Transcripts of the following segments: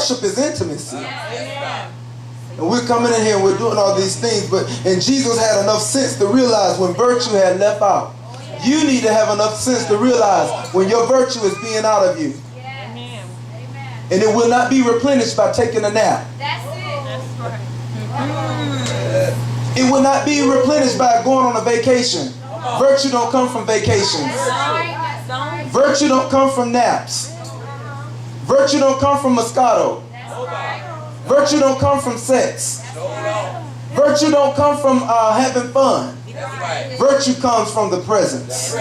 worship is intimacy. And we're coming in here and we're doing all these things, and Jesus had enough sense to realize when virtue had left out. You need to have enough sense to realize when your virtue is being out of you. Amen. And it will not be replenished by taking a nap. That's it. That's right. It will not be replenished by going on a vacation. Virtue don't come from vacations. Virtue don't come from naps. Virtue don't come from Moscato. Virtue don't come from sex. Virtue don't come from having fun. Virtue comes from the presence.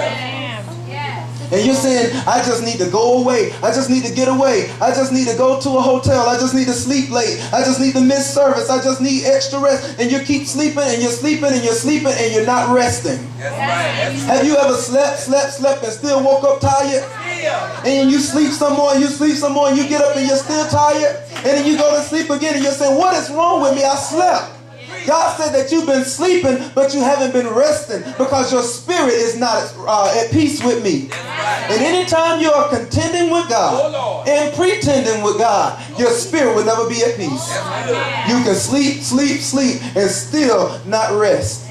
And you're saying, I just need to go away. I just need to get away. I just need to go to a hotel. I just need to sleep late. I just need to miss service. I just need extra rest. And you keep sleeping and you're sleeping and you're sleeping and you're not resting. Have you ever slept and still woke up tired? And you sleep some more and you sleep some more and you get up and you're still tired? And then you go to sleep again and you're saying, what is wrong with me? I slept. God said that you've been sleeping, but you haven't been resting because your spirit is not at peace with me. And anytime you are contending with God and pretending with God, your spirit will never be at peace. You can sleep, and still not rest.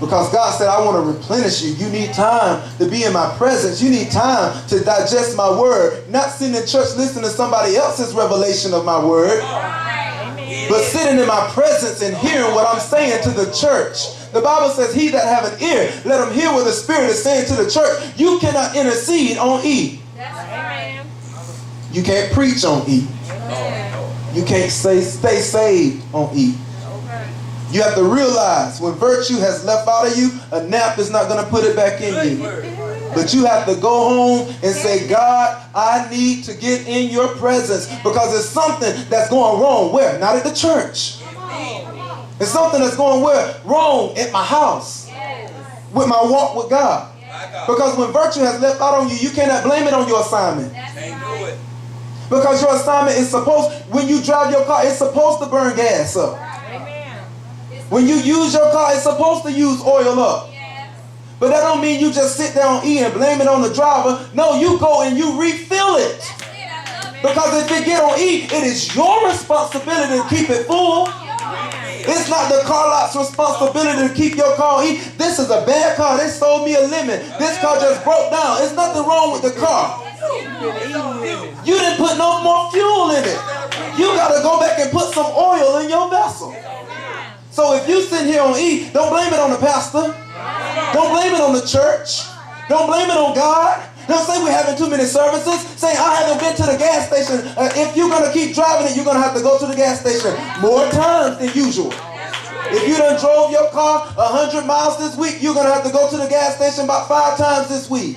Because God said, I want to replenish you. You need time to be in my presence. You need time to digest my word. Not sitting in church listening to somebody else's revelation of my word, but sitting in my presence and hearing what I'm saying to the church. The Bible says, he that have an ear, let him hear what the Spirit is saying to the church. You cannot intercede on E. You can't preach on E. You can't stay saved on E. You have to realize when virtue has left out of you, a nap is not going to put it back in you. But you have to go home and say, God, I need to get in your presence because there's something that's going wrong. Where? Not at the church. It's something that's going wrong at my house with my walk with God. Because when virtue has left out on you, you cannot blame it on your assignment. Because your assignment is when you drive your car, it's supposed to burn gas up. When you use your car, it's supposed to use oil up. But that don't mean you just sit there on E and blame it on the driver. No, you go and you refill it. Because if it get on E, it is your responsibility to keep it full. It's not the car lot's responsibility to keep your car on E. This is a bad car. They sold me a lemon. This car just broke down. There's nothing wrong with the car. You didn't put no more fuel in it. You got to go back and put some oil in your vessel. So if you sit here on E, don't blame it on the pastor. Don't blame it on the church. Don't blame it on God. Don't say we're having too many services. Say, I haven't been to the gas station. If you're going to keep driving it, you're going to have to go to the gas station more times than usual. If you done drove your car 100 miles this week, you're going to have to go to the gas station about 5 times this week.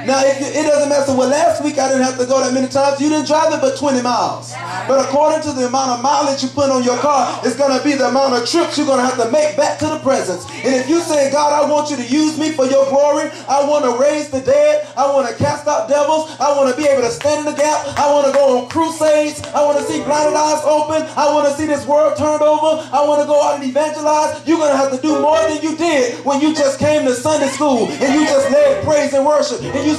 Now, it doesn't matter. Well, last week I didn't have to go that many times. You didn't drive it but 20 miles. But according to the amount of mileage you put on your car, it's going to be the amount of trips you're going to have to make back to the presence. And if you say, God, I want you to use me for your glory. I want to raise the dead. I want to cast out devils. I want to be able to stand in the gap. I want to go on crusades. I want to see blinded eyes open. I want to see this world turned over. I want to go out and evangelize. You're going to have to do more than you did when you just came to Sunday school and you just led praise and worship. And you